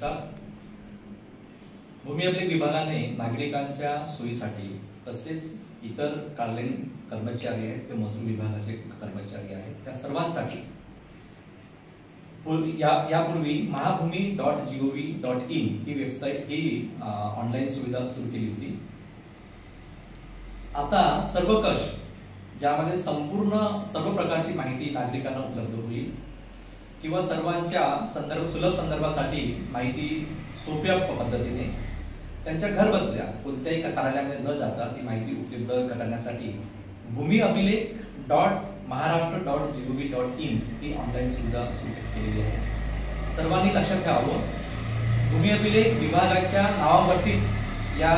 नमस्कार. भूमी अभिलेख विभागाने नागरिकांच्या सोयीसाठी तसेच इतर कार्यालयीन कर्मचारी आहेत किंवा महसूल विभागाचे कर्मचारी आहेत त्या सर्वांसाठी यापूर्वी महाभूमी.gov.in ही वेबसाईट ही ऑनलाईन सुविधा सुरू केली होती. आता सर्वकष ज्यामध्ये सर्व प्रकारची माहिती नागरिकांना उपलब्ध होईल किंवा सर्वांच्या सुलभ संदर्भासाठी माहिती सोप्या पद्धतीने त्यांच्या घर बसल्या कोणत्याही कार्यालयामध्ये न जाता ती माहिती उपलब्ध करण्यासाठी भूमी अभिलेख.महाराष्ट्र.gov.in ही ऑनलाईन सुविधा सुरू केलेली आहे. सर्वांनी लक्षात ठेवावं, भूमी अभिलेख विभागाच्या नावावरतीच या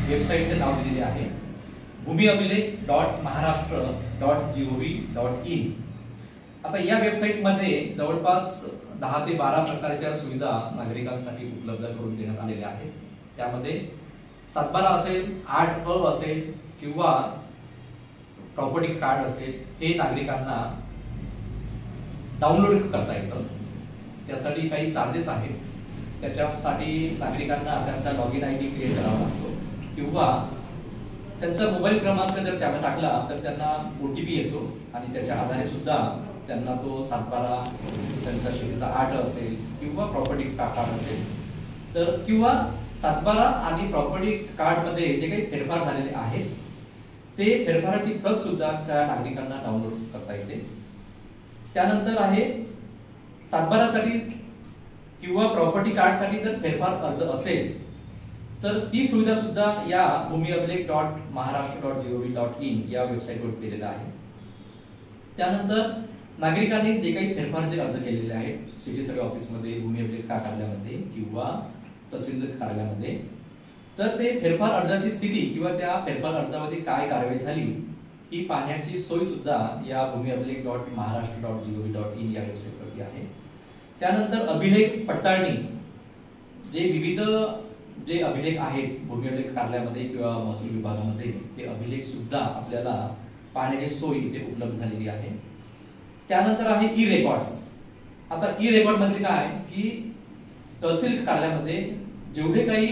वेबसाईटचे नाव दिलेले आहे, भूमी अभिलेख.महाराष्ट्र.gov.in. आता या वेबसाईट मध्ये जवळपास 10 ते 12 प्रकारच्या सुविधा नागरिकांसाठी उपलब्ध करून देण्यात आलेल्या आहेत. त्यामध्ये 7/12 असेल, 8अ असेल किंवा प्रॉपर्टी कार्ड असेल, हे नागरिकांना डाउनलोड करता येतं. त्यासाठी काही चार्जेस आहेत. त्याच्यासाठी नागरिकांना त्यांचा लॉगिन ID क्रिएट करावा लागतो किंवा त्यांचा मोबाईल क्रमांक जर त्याला टाकला तर त्यांना OTP येतो आणि त्याच्या आधारे सुद्धा त्यांना तो 7/12 त्यांचा शेतीचा 8 असेल किंवा प्रॉपर्टी कार्ड असेल तर किंवा 7/12 आणि प्रॉपर्टी कार्ड मध्ये जे काही फेरफार झालेले आहेत ते फेरफाराची प्रत सुद्धा त्या नागरिकांना डाउनलोड करता येते. त्यानंतर आहे 7/12 साठी किंवा प्रॉपर्टी कार्ड साठी जर फेरफार अर्ज असेल तर ती सुविधा सुद्धा या भूमी अभिलेख.महाराष्ट्र.gov.in या वेबसाईटवर दिलेला आहे. त्यानंतर नागरिकांनी जे काही फेरफारचे अर्ज केलेले आहेत सिटी सर्वे ऑफिसमध्ये, भूमी अभिलेख कार्यालयामध्ये किंवा तहसील कार्यालयामध्ये, तर ते फेरफार अर्जाची स्थिती किंवा त्या फेरफार अर्जामध्ये काय कारवाई झाली ही पाहण्याची सोय सुद्धा या भूमी अभिलेख.महाराष्ट्र.gov.in या वेबसाईटवरती आहे. त्यानंतर अभिलेख पडताळणी, जे विविध जे अभिलेख आहेत भूमी अभिलेख कार्यालयामध्ये किंवा महसूल विभागामध्ये, ते अभिलेख सुद्धा आपल्याला पाहण्याची सोय इथे उपलब्ध झालेली आहे. त्यानंतर आहे ई रेकॉर्ड्स. आता ई रेकॉर्ड म्हणजे काय की तहसील कार्यालयामध्ये जेवढे काही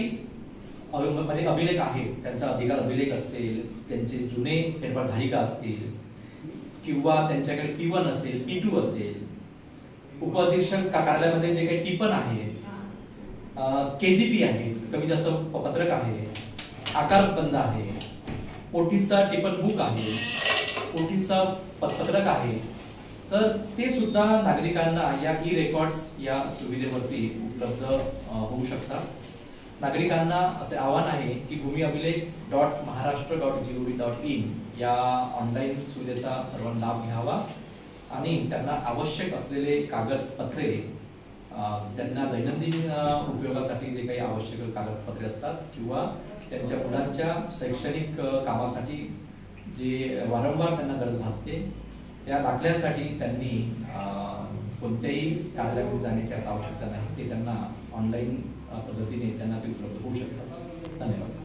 अभिलेख आहेत, त्यांचा अधिकार अभिलेख असेल, त्यांचे जुने फेरफार धारिका असतील किंवा त्यांच्याकडे P1 असेल, P2 असेल, उपअधीक्षक कार्यालयामध्ये जे काही टिपण आहे, KGP आहे, कमी जास्त पत्रक आहे, आकारबंद आहे, पोटीचा टिपण बुक आहे, पोटीचा पत्रक आहे, तर ते सुद्धा नागरिकांना या ई रेकॉर्ड्स या सुविधेवरती उपलब्ध होऊ शकतात. नागरिकांना असे आवाहन आहे की भूमी अभिलेख.महाराष्ट्र.gov.in या ऑनलाईन सुविधेचा सर्वांना लाभ घ्यावा आणि त्यांना आवश्यक असलेले कागदपत्रे, त्यांना दैनंदिन उपयोगासाठी जे काही आवश्यक कागदपत्रे असतात किंवा त्यांच्या मुलांच्या शैक्षणिक कामासाठी जे वारंवार त्यांना गरज भासते त्या दाखल्यांसाठी त्यांनी कोणत्याही कार्यालयामध्ये जाण्याची आवश्यकता नाही. ते त्यांना ऑनलाईन पद्धतीने त्यांना ते उपलब्ध होऊ शकतात. धन्यवाद.